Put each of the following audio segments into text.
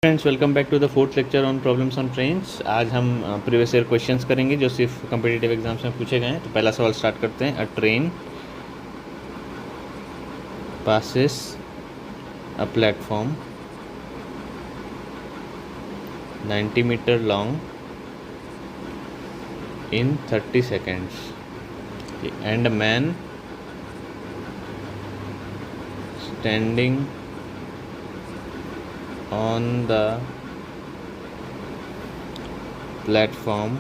Friends, welcome back to the fourth lecture on problems on trains. आज हम previous year questions करेंगे जो सिर्फ कम्पिटिटिव एग्जाम्स में पूछे गए हैं। तो पहला सवाल स्टार्ट करते हैं। A train passes a platform 90 metre long in 30 seconds and a man standing on the platform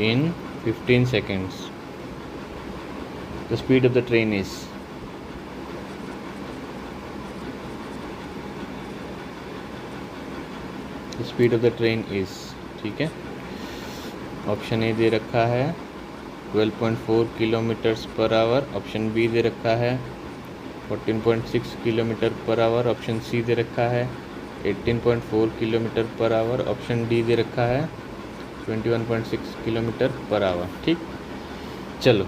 in 15 seconds. The speed of the train is. The speed of the train is. ठीक है, option A दे रखा है 12.4 kilometres per our, option B दे रखा है 14.6 kilometre per our, option C दे रखा है 18.4 kilometre per our, option D दे रखा है 21.6 किलोमीटर पर आवर। ठीक, चलो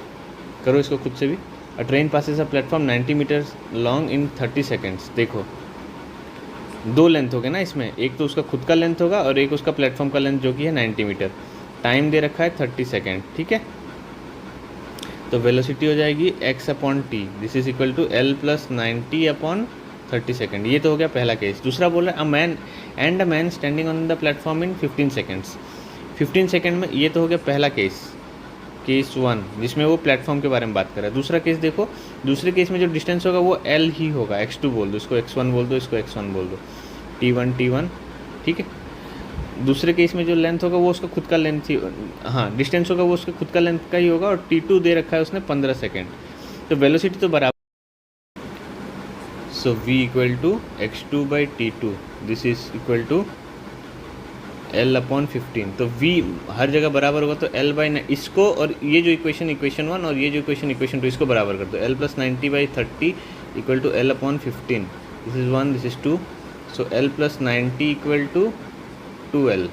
करो इसको खुद से भी। A train passes a platform 90 metre long in 30 seconds. देखो दो लेंथ हो गए ना इसमें, एक तो उसका खुद का लेंथ होगा और एक उसका प्लेटफॉर्म का लेंथ जो कि है 90 मीटर। टाइम दे रखा है 30 सेकेंड। ठीक है, तो वेलोसिटी हो जाएगी x upon T, this is equal to L plus 90 upon 30 second. ये तो हो गया पहला केस। दूसरा बोल रहा है a man standing on the platform in 15 seconds. 15 second में ये तो हो गया पहला केस 1, जिसमें वो प्लेटफॉर्म के बारे में बात कर रहा है। दूसरा केस देखो, दूसरे केस में जो डिस्टेंस होगा वो L ही होगा। x2 बोल दो, इसको x1 बोल दो, इसको x1 बोल दो, T1 ठीक है। दूसरे केस में जो लेंथ होगा वो उसका खुद का लेंथ ही, हाँ डिस्टेंस होगा वो उसका खुद का लेंथ का ही होगा, और T2 दे रखा है उसने 15 सेकेंड। तो वेलोसिटी तो बराबर, so v equal to x2 by T2, this is equal to L upon 15। तो v हर जगह बराबर होगा, तो L बाई इसको और ये जो इक्वेशन 1 और ये जो इक्वेशन 2 इसको बराबर कर दो। L plus 90 by 30 equal to L upon 15, this is 1, this is 2, so L plus 90 equal to 2L।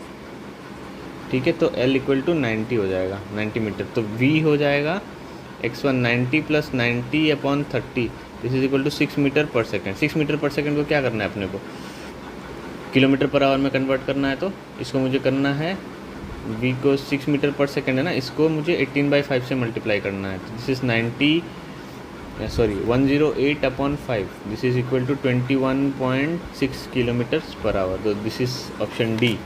ठीक है, तो L इक्वल टू 90 हो जाएगा, 90 मीटर। तो V हो जाएगा x1 90 plus 90 upon 30, this is equal to 6 metre पर सेकेंड। 6 मीटर पर सेकेंड को क्या करना है अपने को, किलोमीटर पर आवर में कन्वर्ट करना है। तो इसको मुझे करना है, V को 6 मीटर पर सेकेंड है ना, इसको मुझे 18/5 से मल्टीप्लाई करना है। तो this is 108 upon 5, this is equal to 21.6 kilometres per hour. तो this is option D,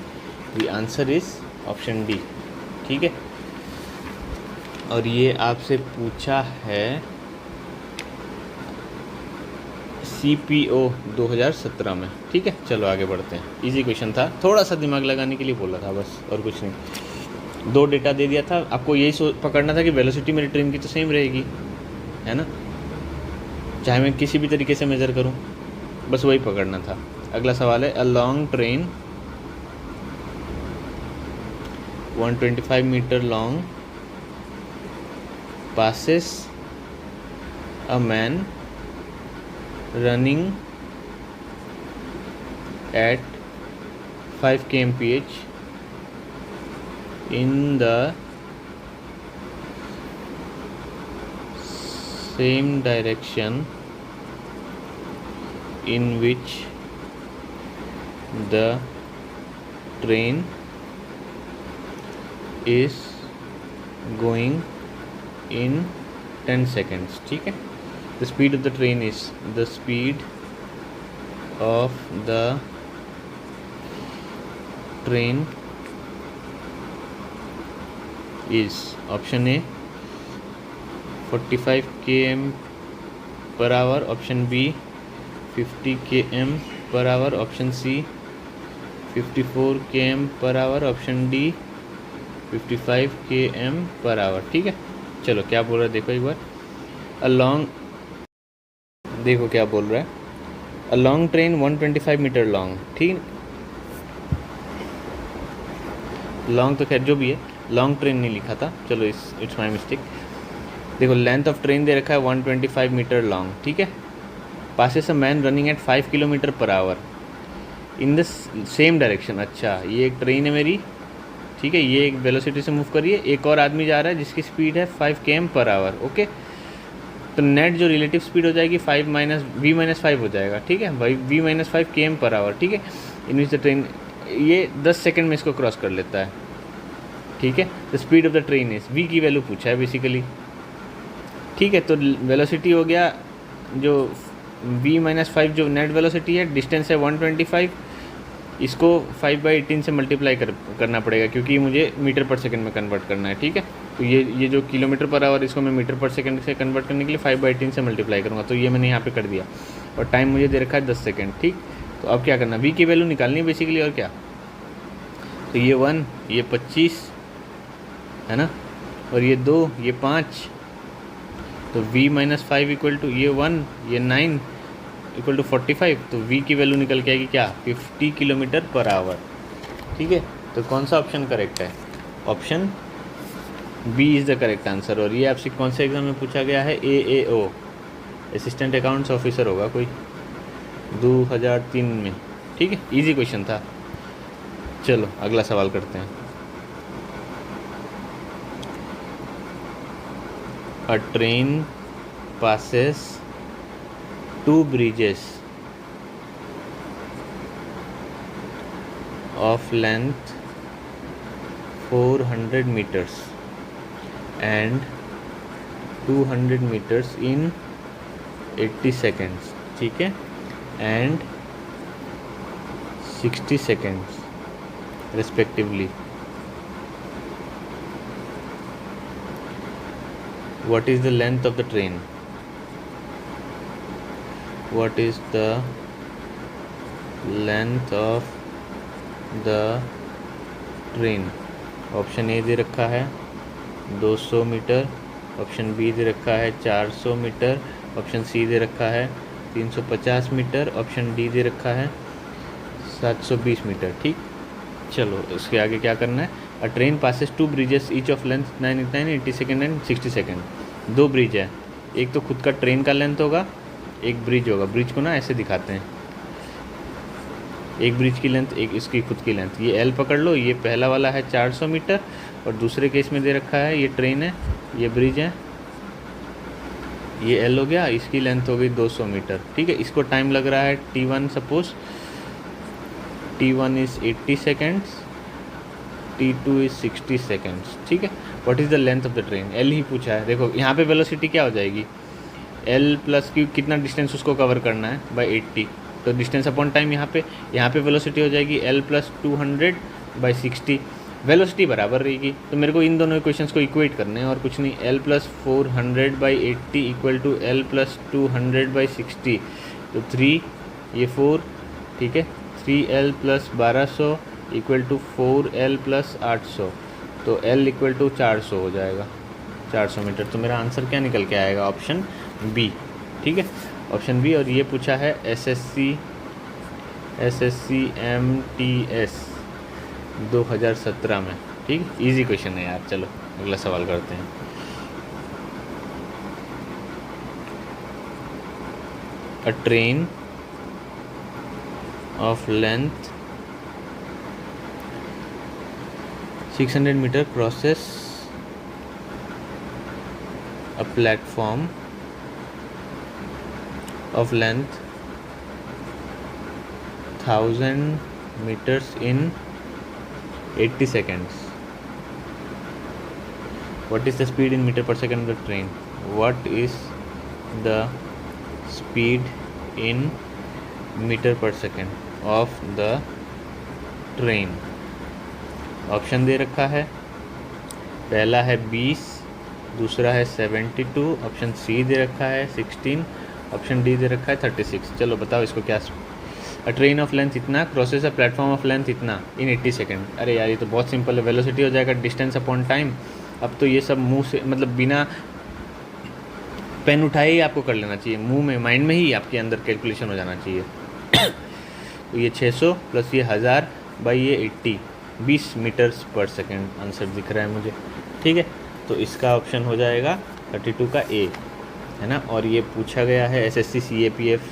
the answer is option D. ठीक है, और ये आपसे पूछा है CPO 2017 में। ठीक है, चलो आगे बढ़ते हैं। इजी क्वेश्चन था, थोड़ा सा दिमाग लगाने के लिए बोला था बस, और कुछ नहीं। दो डेटा दे दिया था आपको, यही पकड़ना था कि वेलोसिटी मेरी ट्रेन की तो सेम रहेगी, है ना, चाहे मैं किसी भी तरीके से मेज़र करूं, बस वही पकड़ना था। अगला सवाल है, a long train 125 metre long passes a man running at 5 kmph in the same direction in which the train is going in 10 seconds. ठीक है, the speed of the train is, the speed of the train is, option A 45 km per hour, option B 50 km per hour, option C 54 km per hour, option D 55 km per hour। ठीक है, चलो क्या बोल रहा है देखो एक बार। A long, देखो क्या बोल रहा है, a long train 125 metre long. ठीक, लॉन्ग तो खैर जो भी है, लॉन्ग ट्रेन नहीं लिखा था, चलो इट्स माय मिस्टेक। देखो लेंथ ऑफ ट्रेन दे रखा है 125 मीटर लॉन्ग। ठीक है, passes a man running at 5 kilometre per our in the same direction. अच्छा, ये एक ट्रेन है मेरी, ठीक है, ये एक वेलोसिटी से मूव कर रही है, एक और आदमी जा रहा है जिसकी स्पीड है 5 km पर आवर। ओके, तो नेट जो रिलेटिव स्पीड हो जाएगी 5 माइनस वी माइनस 5 हो जाएगा, ठीक है भाई, वी माइनस 5 km/h, ठीक है। इन विच द ट्रेन, ये 10 सेकंड में इसको क्रॉस कर लेता है, ठीक है। The speed of the train is, V की वैल्यू पूछा है बेसिकली, ठीक है। तो वेलोसिटी हो गया जो v माइनस 5 जो नेट वेलोसिटी है, डिस्टेंस है 125, इसको 5/18 से मल्टीप्लाई करना पड़ेगा क्योंकि मुझे मीटर पर सेकंड में कन्वर्ट करना है, ठीक है। तो ये जो किलोमीटर पर आवर, इसको मैं मीटर पर सेकंड से कन्वर्ट करने के लिए 5/18 से मल्टीप्लाई करूँगा, तो ये मैंने यहाँ पे कर दिया। और टाइम मुझे दे रखा है 10 सेकेंड, ठीक। तो अब क्या करना, v की वैल्यू निकालनी है बेसिकली, और क्या। तो ये 1, ये 25 है ना, और ये 2, ये 5, तो v माइनस 5 इक्वल टू ये 1, ये 9 इक्वल टू 45। तो v की वैल्यू निकल के आएगी क्या, 50 km/h, ठीक है। तो कौन सा ऑप्शन करेक्ट है, option B is the correct answer. और ये आपसे कौन से एग्जाम में पूछा गया है, AAO, असिस्टेंट अकाउंट्स ऑफिसर होगा कोई, 2003 में, ठीक है। इजी क्वेश्चन था। चलो अगला सवाल करते हैं। A train passes 2 bridges of length 400 meters and 200 meters in 80 seconds, ठीक है, and 60 seconds respectively. What is the length of the train? What is the length of the train? Option A दे रखा है 200 मीटर, ऑप्शन बी दे रखा है 400 metre, option सी दे रखा है 350 metre, option D दे रखा है 720 मीटर, ठीक। चलो इसके आगे क्या करना है। अ train passes 2 bridges each of length 9 80 second and 60 second. 2 bridge है, एक तो खुद का ट्रेन का लेंथ होगा, एक ब्रिज होगा। ब्रिज को ना ऐसे दिखाते हैं, एक ब्रिज की लेंथ, एक इसकी खुद की लेंथ। ये एल पकड़ लो, ये पहला वाला है 400 मीटर, और दूसरे केस में दे रखा है ये ट्रेन है, ये ब्रिज है, ये एल हो गया, इसकी लेंथ हो गई 200 मीटर, ठीक है। इसको टाइम लग रहा है T1, suppose T1 is 80 seconds, T2 is 60 seconds, ठीक है। What is the length of the train, L ही पूछा है। देखो यहाँ पे वेलोसिटी क्या हो जाएगी, एल प्लस की कितना डिस्टेंस उसको कवर करना है बाय 80, तो डिस्टेंस अपॉन टाइम यहाँ पे वेलोसिटी हो जाएगी एल प्लस 200/60। वेलोसिटी बराबर रहेगी, तो मेरे को इन दोनों इक्वेशंस को इक्वेट करने हैं और कुछ नहीं। L plus 400/80 equal to L plus 200/60, तो 3 ये 4, ठीक है, 3L plus 1200 equal to 4L plus 800, तो L इक्वल टू 400 हो जाएगा, 400 मीटर। तो मेरा आंसर क्या निकल के आएगा, ऑप्शन बी, ठीक है, ऑप्शन बी। और ये पूछा है SSC MTS 2017 में, ठीक, इजी क्वेश्चन है यार। चलो अगला सवाल करते हैं। A train of length 600 meter crosses a platform of length 1000 meters in 80 seconds. What is the speed in meter per second of the train? What is the speed in meter per second of the train? Option दे रखा है, पहला है 20, दूसरा है 72, option C दे रखा है 16, option D दे रखा है 36। चलो बताओ इसको क्या। अ ट्रेन ऑफ लेंथ इतना crosses a platform of length इतना इन 80 सेकेंड। अरे यार ये तो बहुत सिंपल है, वेलोसिटी हो जाएगा डिस्टेंस अपॉन टाइम। अब तो ये सब मुंह से, मतलब बिना पेन उठाए ही आपको कर लेना चाहिए, मुंह में, माइंड में ही आपके अंदर कैलकुलेशन हो जाना चाहिए। तो ये 600 प्लस ये 1000 बाई ये 80, 20 मीटर्स पर सेकेंड आंसर दिख रहा है मुझे, ठीक है। तो इसका ऑप्शन हो जाएगा 32 का ए, है ना। और ये पूछा गया है SSC CAPF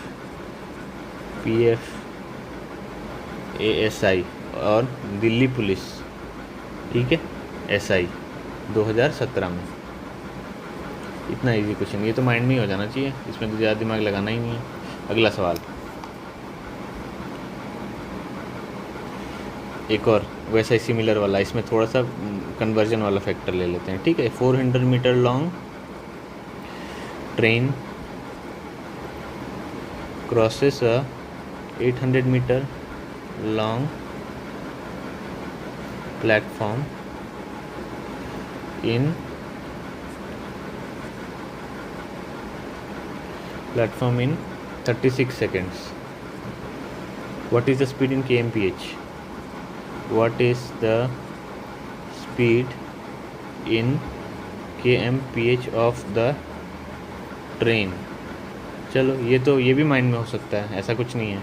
PF ASI और दिल्ली पुलिस, ठीक है, SI 2017 में। इतना इजी क्वेश्चन, ये तो माइंड में ही हो जाना चाहिए, इसमें तो ज़्यादा दिमाग लगाना ही नहीं है। अगला सवाल, एक और वैसा ही सिमिलर वाला, इसमें थोड़ा सा कन्वर्जन वाला फैक्टर ले लेते हैं, ठीक है। 400 metre long train crosses a 800 metre long platform in 36 seconds. What is the speed in kmph? What is the speed in kmph of the train? चलो ये भी माइंड में हो सकता है, ऐसा कुछ नहीं है।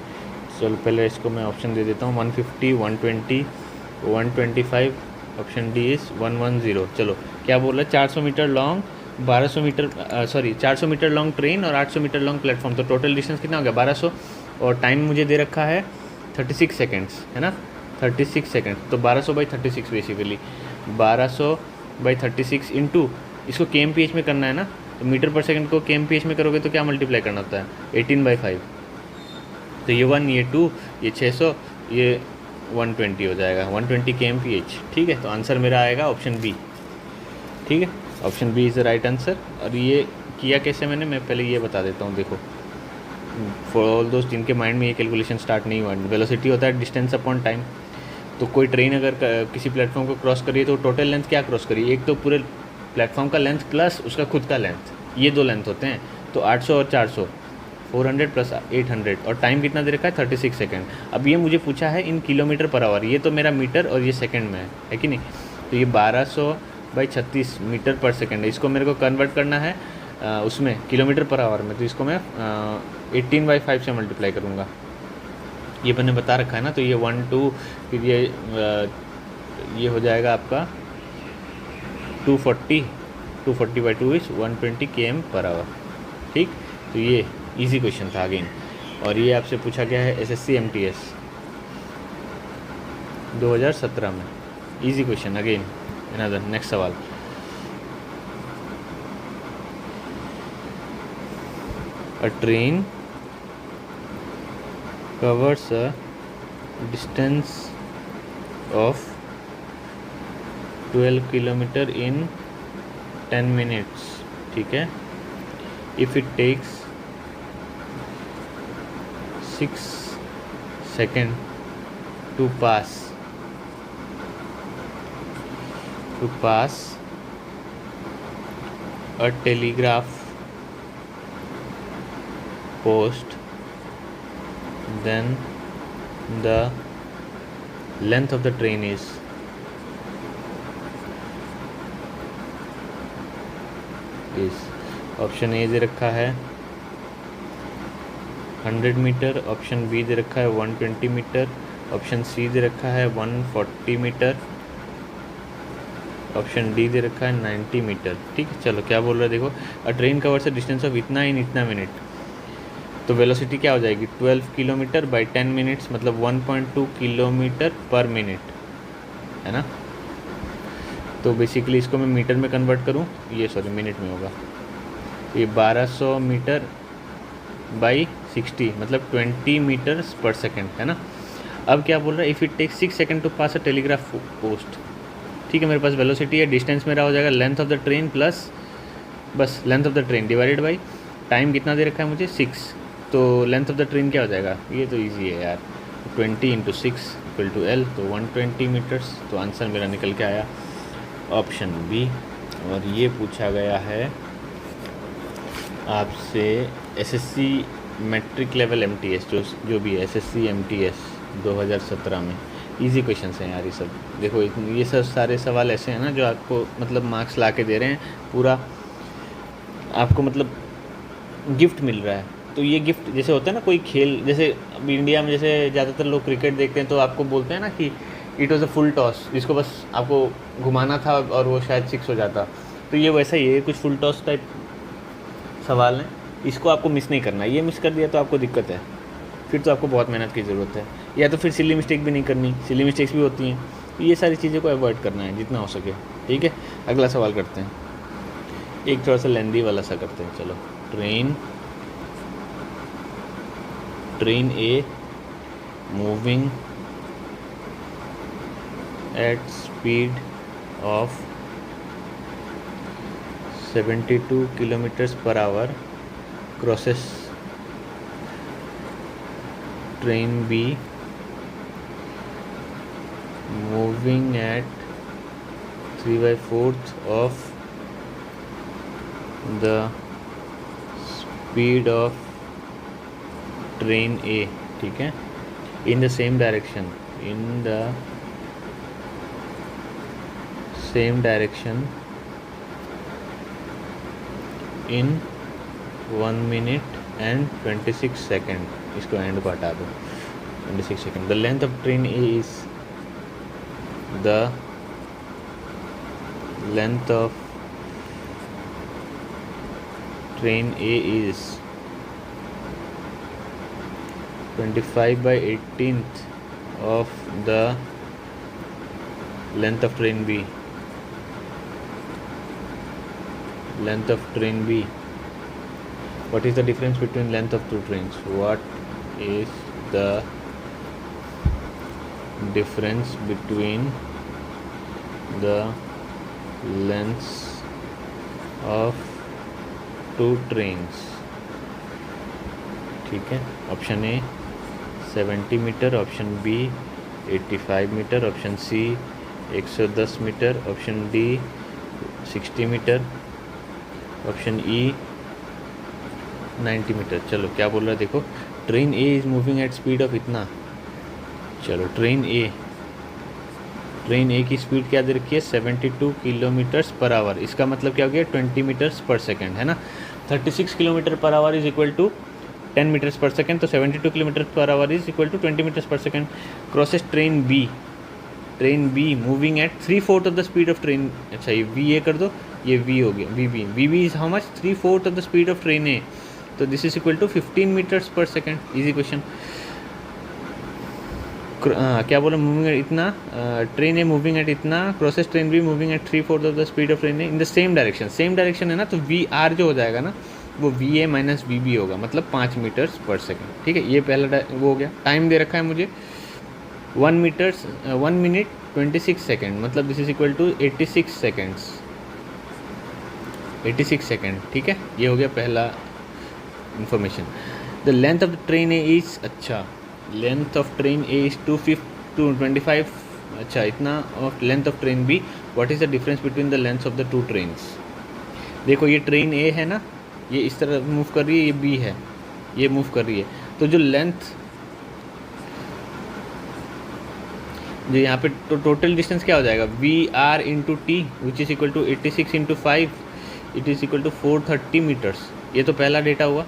चलो पहले इसको मैं ऑप्शन दे देता हूँ, 150, 120, 125, ऑप्शन डी इज़ 110। चलो क्या बोल रहा है, 400 metre long 1200 metre 400 metre long train और 800 मीटर लॉन्ग प्लेटफॉर्म, तो टोटल डिस्टेंस कितना हो गया 1200, और टाइम मुझे दे रखा है 36 सेकेंड्स, है ना, 36 सेकेंड, तो 1200/36 बेसिकली 1200/36 इंटू इसको kmph में करना है ना, तो मीटर पर सेकंड को kmph में करोगे तो क्या मल्टीप्लाई करना होता है 18/5, तो ये 1, ये 2, ये 600, ये 120 हो जाएगा, 120 kmph, ठीक है। तो आंसर मेरा आएगा ऑप्शन बी, ठीक है, option B is the right answer. और ये किया कैसे मैंने, मैं पहले ये बता देता हूँ। देखो फॉर ऑल दोस्त जिनके माइंड में ये कैलकुलेशन स्टार्ट नहीं हुआ, वेलोसिटी होता है डिस्टेंस अपॉन टाइम, तो कोई ट्रेन अगर किसी प्लेटफॉर्म को क्रॉस करिए तो टोटल लेंथ क्या क्रॉस करिए, एक तो पूरे प्लेटफॉर्म का लेंथ प्लस उसका खुद का लेंथ, ये 2 लेंथ होते हैं, तो 800 और 400, 400 + 800, और टाइम कितना दे रखा है 36 सेकेंड। अब ये मुझे पूछा है इन किलोमीटर पर आवर, ये तो मेरा मीटर और ये सेकेंड में है कि नहीं, तो ये 1200/36 मीटर पर सेकेंड है, इसको मेरे को कन्वर्ट करना है उसमें किलोमीटर पर आवर में, तो इसको मैं 18/5 से मल्टीप्लाई करूँगा, ये मैंने बता रखा है ना, तो ये 1 2 फिर ये हो जाएगा आपका 240/2 इज 120 km/h, ठीक। तो ये इजी क्वेश्चन था अगेन, और ये आपसे पूछा गया है SSC MTS 2017 में, easy question again. Another next सवाल, a train covers a distance of 12 kilometer in 10 minutes, ठीक है। if it takes 6 seconds to pass a telegraph post, then the length of the train is option A दे रखा है 100 metre, option B दे रखा है 120 metre, option सी दे रखा है 140 metre, option D दे रखा है 90 मीटर, ठीक है। चलो क्या बोल रहा है देखो, अ train covers a distance of इतना इन इतना मिनट, तो वेलोसिटी क्या हो जाएगी 12 किलोमीटर बाई 10 मिनट्स, मतलब 1.2 किलोमीटर पर मिनट, है ना। तो बेसिकली इसको मैं मीटर में कन्वर्ट करूँ, ये सॉरी मिनट में होगा, ये 1200 मीटर बाई 60 मतलब 20 मीटर्स पर सेकेंड, है ना। अब क्या बोल रहा है, if it take 6 second to pass a telegraph post, ठीक है। मेरे पास वेलोसिटी है, डिस्टेंस मेरा हो जाएगा length of the train plus बस length of the train divided by time कितना दे रखा है मुझे 6, तो लेंथ ऑफ द ट्रेन क्या हो जाएगा, ये तो इजी है यार, 20 × 6 = L, तो 120 मीटर्स, तो आंसर मेरा निकल के आया ऑप्शन बी। और ये पूछा गया है आपसे SSC मैट्रिक लेवल MTS जो भी है SSC MTS 2017 में, इजी क्वेश्चंस हैं यार ये सब। देखो ये सब सारे सवाल ऐसे हैं ना जो आपको मतलब मार्क्स ला के दे रहे हैं, पूरा आपको मतलब गिफ्ट मिल रहा है। तो ये गिफ्ट जैसे होता है ना कोई खेल, जैसे अभी इंडिया में जैसे ज़्यादातर लोग क्रिकेट देखते हैं तो आपको बोलते हैं ना कि it was a full toss, जिसको बस आपको घुमाना था और वो शायद 6 हो जाता, तो ये वैसा ही है, कुछ फुल टॉस टाइप सवाल हैं, इसको आपको मिस नहीं करना है। ये मिस कर दिया तो आपको दिक्कत है, फिर तो आपको बहुत मेहनत की ज़रूरत है, या तो फिर सिली मिस्टेक भी नहीं करनी, सिली मिस्टेक्स भी होती हैं, तो ये सारी चीज़ों को अवॉइड करना है जितना हो सके, ठीक है। अगला सवाल करते हैं, एक थोड़ा सा लेंदी वाला सा करते हैं, चलो। Train A moving at speed of 72 kilometres per our crosses train B moving at 3/4 of the speed of train A, ठीक है, in the same direction in 1 minute and 26 second। इसको एंड को हटा दो, 26 second। the length of train A is the length of train A is 25/18th of the length of train B। Length of train B. What is the difference between length of two trains? What is the difference between the lengths of two trains? ठीक है, option A 70 metre, option B 85 metre, option C 110 metre, option D 60 metre, option E 90 metre. चलो क्या बोल रहा है देखो, train A is moving at speed of इतना। चलो ट्रेन ए की स्पीड क्या दे रखी है, 72 किलोमीटर्स पर आवर। इसका मतलब क्या हो गया, 20 मीटर्स पर सेकेंड, है ना। 36 kilometre per hour is equal to 10 metres per second, तो 72 kilometre per hour is equal to 20 metres per second. Crosses train B moving at 3/4 of the speed of train. अच्छा ये V A कर दो, ये V हो गया, V B is how much, 3/4 of the speed of train A, तो this is equal to 15 metres per second. Easy question. क्या बोला, मूविंग एट इतना, ट्रेन ए मूविंग एट इतना, crosses train B moving at 3/4 of the speed of train A in the same direction है ना, तो we are जो हो जाएगा ना वो V A minus V B होगा, मतलब 5 मीटर्स पर सेकेंड। ठीक है, ये पहला वो हो गया। टाइम दे रखा है मुझे 1 मिनट 26 सेकेंड, मतलब this is equal to 86 seconds, 86 second. ठीक है, ये हो गया पहला information. The length of the train A is, अच्छा length of train A is 225, अच्छा इतना, of length of train B. What is the difference between the length of the two trains? देखो ये ट्रेन ए है ना, ये इस तरह मूव कर रही है, ये बी है, ये मूव कर रही है, तो जो लेंथ, जो यहाँ पे तो टोटल डिस्टेंस क्या हो जाएगा, V R into T which is equal to 86 into 5, it is equal to 430 metres. ये तो पहला डेटा हुआ।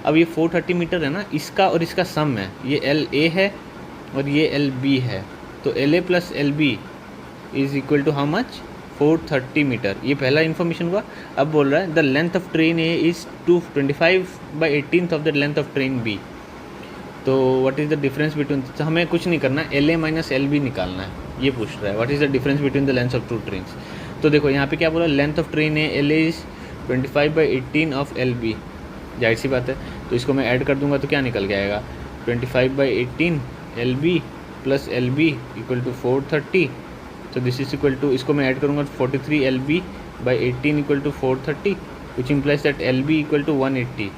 अब ये 430 मीटर है ना, इसका और इसका सम है, ये एल ए है और ये एल बी है, तो L A plus L B is equal to how much, 430 metre. ये पहला इन्फॉर्मेशन हुआ। अब बोल रहा है the length of train A is 25/18th of the length of train B. तो what is the difference between, तो हमें कुछ नहीं करना, L A minus L B निकालना है, ये पूछ रहा है what is the difference between the length of two trains. तो देखो यहाँ पे क्या बोला, length of train A L A is 25/18 of L B, जाहिर सी बात है, तो इसको मैं ऐड कर दूंगा तो क्या निकल के आएगा, 25/18 L B plus L B equal to 430, तो दिस इज इक्वल टू, इसको मैं ऐड करूँगा 43 L B by 18 equal to 430, which implies that L B equal to 180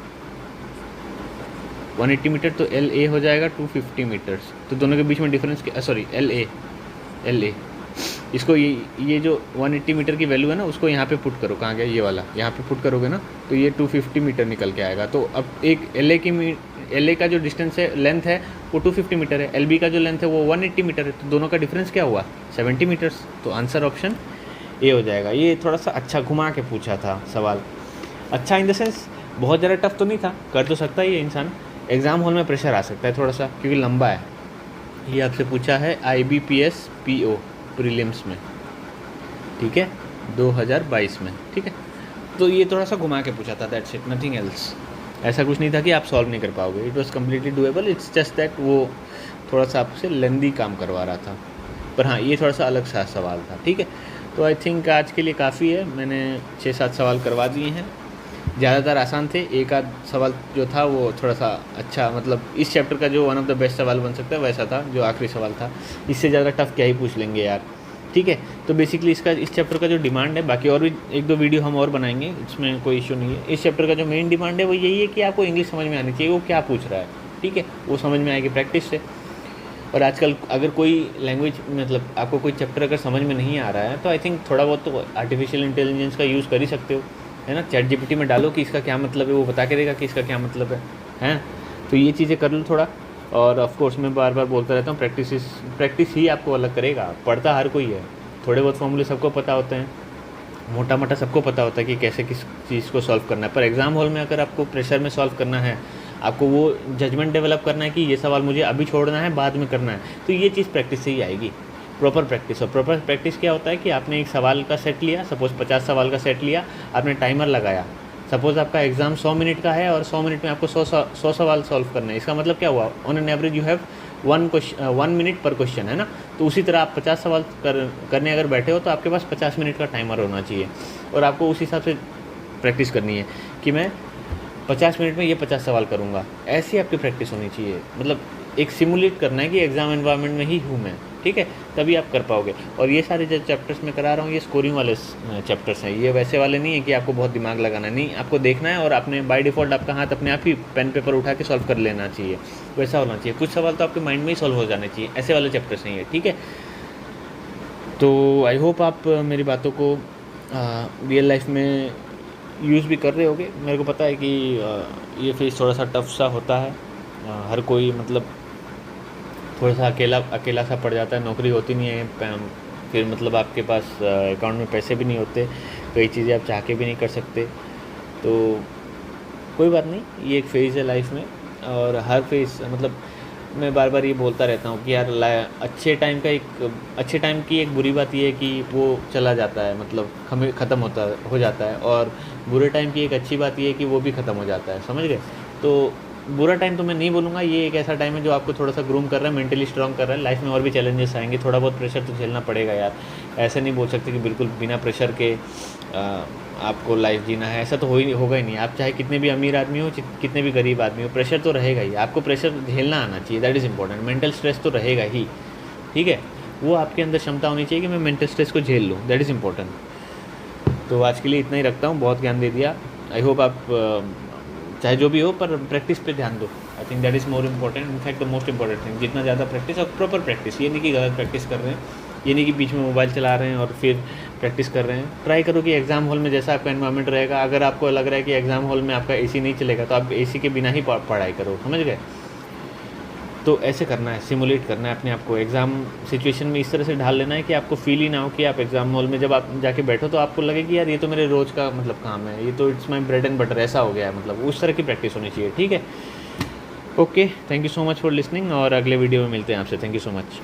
metre, तो एल ए हो जाएगा 250 मीटर्स। तो दोनों के बीच में डिफरेंस, सॉरी एल ए इसको ये जो 180 मीटर की वैल्यू है ना, उसको यहाँ पे पुट करो, कहाँ गया ये वाला, यहाँ पे पुट करोगे ना तो ये 250 मीटर निकल के आएगा। तो अब एक एल ए का जो डिस्टेंस है, लेंथ है वो 250 मीटर है, एल बी का जो लेंथ है वो 180 मीटर है, तो दोनों का डिफरेंस क्या हुआ, 70 मीटर्स। तो आंसर ऑप्शन ए हो जाएगा। ये थोड़ा सा अच्छा घुमा के पूछा था सवाल, अच्छा इन द सेंस बहुत ज़्यादा टफ तो नहीं था, कर तो सकता ही है इंसान, एग्ज़ाम हॉल में प्रेशर आ सकता है थोड़ा सा क्योंकि लंबा है। ये आपसे पूछा है IBPS PO प्रीलिम्स में, ठीक है, 2022 में, ठीक है। तो ये थोड़ा सा घुमा के पूछा था, दैट्स इट, नथिंग एल्स। ऐसा कुछ नहीं था कि आप सॉल्व नहीं कर पाओगे, it was completely doable, it's just that वो थोड़ा सा आपसे लेंदी काम करवा रहा था। पर हाँ, ये थोड़ा सा अलग सा सवाल था, ठीक है। तो आई थिंक आज के लिए काफ़ी है, मैंने 6-7 सवाल करवा दिए हैं, ज़्यादातर आसान थे। एक आध सवाल जो था वो थोड़ा सा अच्छा, मतलब इस चैप्टर का जो वन ऑफ द बेस्ट सवाल बन सकता है वैसा था, जो आखिरी सवाल था। इससे ज़्यादा टफ क्या ही पूछ लेंगे यार, ठीक है। तो बेसिकली इसका इस चैप्टर का जो डिमांड है, बाकी और भी 1-2 वीडियो हम और बनाएंगे, इसमें कोई इशू नहीं है। इस चैप्टर का जो मेन डिमांड है वो यही है कि आपको इंग्लिश समझ में आनी चाहिए, वो क्या पूछ रहा है, ठीक है, वो समझ में आएगी प्रैक्टिस से। और आजकल अगर कोई लैंग्वेज, मतलब आपको कोई चैप्टर अगर समझ में नहीं आ रहा है, तो आई थिंक थोड़ा बहुत तो आर्टिफिशियल इंटेलिजेंस का यूज़ कर ही सकते हो, है ना। चैट जीपीटी में डालो कि इसका क्या मतलब है, वो बता के देगा कि इसका क्या मतलब है। तो ये चीज़ें कर लो थोड़ा। और ऑफ कोर्स मैं बार बार बोलता रहता हूँ, प्रैक्टिस ही आपको अलग करेगा। पढ़ता हर कोई है, थोड़े बहुत फॉर्मूले सबको पता होते हैं, मोटा मोटा सबको पता होता है कि कैसे किस चीज़ को सॉल्व करना है। पर एग्ज़ाम हॉल में अगर आपको प्रेशर में सॉल्व करना है, आपको वो जजमेंट डेवलप करना है कि ये सवाल मुझे अभी छोड़ना है, बाद में करना है, तो ये चीज़ प्रैक्टिस से ही आएगी, प्रॉपर प्रैक्टिस। और प्रॉपर प्रैक्टिस क्या होता है कि आपने एक सवाल का सेट लिया, सपोज़ 50 सवाल का सेट लिया, आपने टाइमर लगाया। सपोज़ आपका एग्ज़ाम 100 मिनट का है और 100 मिनट में आपको 100 सवाल सॉल्व करना है। इसका मतलब क्या हुआ, on an average you have 1 minute पर क्वेश्चन, है ना। तो उसी तरह आप 50 सवाल करने अगर बैठे हो तो आपके पास 50 मिनट का टाइमर होना चाहिए, और आपको उस हिसाब से प्रैक्टिस करनी है कि मैं 50 मिनट में ये 50 सवाल करूँगा। ऐसी आपकी प्रैक्टिस होनी चाहिए, मतलब एक सिमुलेट करना है कि एग्ज़ाम एनवायरनमेंट में ही हूँ मैं, ठीक है, तभी आप कर पाओगे। और ये सारे जो चैप्टर्स मैं करा रहा हूँ, ये स्कोरिंग वाले चैप्टर्स हैं, ये वैसे वाले नहीं है कि आपको बहुत दिमाग लगाना है, नहीं, आपको देखना है और आपने बाय डिफ़ॉल्ट आपका हाथ अपने आप ही पेन पेपर उठा के सॉल्व कर लेना चाहिए, वैसा होना चाहिए। कुछ सवाल तो आपके माइंड में ही सॉल्व हो जाने चाहिए, ऐसे वाले चैप्टर्स नहीं है, ठीक है। तो आई होप आप मेरी बातों को रियल लाइफ में यूज़ भी कर रहे होगे। मेरे को पता है कि ये फेज़ थोड़ा सा टफ सा होता है, हर कोई मतलब थोड़ा सा अकेला सा पड़ जाता है, नौकरी होती नहीं है, फिर मतलब आपके पास अकाउंट में पैसे भी नहीं होते, कई चीज़ें आप चाह के भी नहीं कर सकते। तो कोई बात नहीं, ये एक फ़ेज़ है लाइफ में, और हर फेज़, मतलब मैं बार बार ये बोलता रहता हूँ कि यार अच्छे टाइम की एक बुरी बात ये है कि वो चला जाता है, मतलब ख़त्म हो जाता है, और बुरे टाइम की एक अच्छी बात ये है कि वो भी ख़त्म हो जाता है, समझ गए। तो बुरा टाइम तो मैं नहीं बोलूँगा, ये एक ऐसा टाइम है जो आपको थोड़ा सा ग्रूम कर रहा है, मेंटली स्ट्रॉन्ग कर रहा है। लाइफ में और भी चैलेंजेस आएंगे, थोड़ा बहुत प्रेशर तो झेलना पड़ेगा यार, ऐसे नहीं बोल सकते कि बिल्कुल बिना प्रेशर के आपको लाइफ जीना है, ऐसा तो होगा ही नहीं। आप चाहे कितने भी अमीर आदमी हो, कितने भी गरीब आदमी हो, प्रेशर तो रहेगा ही, आपको प्रेशर झेलना आना चाहिए, that is important. Mental stress तो रहेगा ही, ठीक है, वो आपके अंदर क्षमता होनी चाहिए कि मैं मेंटल स्ट्रेस को झेल लूँ, दैट इज़ इंपॉर्टेंट। तो आज के लिए इतना ही रखता हूँ, बहुत ज्ञान दे दिया। आई होप आप चाहे जो भी हो, पर प्रैक्टिस पे ध्यान दो, I think that is more important, in fact the most important thing. जितना ज़्यादा प्रैक्टिस, और प्रॉपर प्रैक्टिस, ये नहीं कि गलत प्रैक्टिस कर रहे हैं, ये नहीं कि बीच में मोबाइल चला रहे हैं और फिर प्रैक्टिस कर रहे हैं। ट्राई करो कि एग्ज़ाम हॉल में जैसा आपका एनवायरनमेंट रहेगा, अगर आपको लग रहा है कि एग्ज़ाम हॉल में आपका एसी नहीं चलेगा, तो आप एसी के बिना ही पढ़ाई करो, समझ गए। तो ऐसे करना है, सिमुलेट करना है अपने आप को, एग्ज़ाम सिचुएशन में इस तरह से ढाल लेना है कि आपको फील ही ना हो कि आप एग्ज़ाम हॉल में जब आप जाके बैठो तो आपको लगे कि यार ये तो मेरे रोज़ का मतलब काम है, ये तो it's my bread and butter, ऐसा हो गया है, मतलब उस तरह की प्रैक्टिस होनी चाहिए, ठीक है। Okay, thank you so much for listening, और अगले वीडियो में मिलते हैं आपसे। Thank you so much.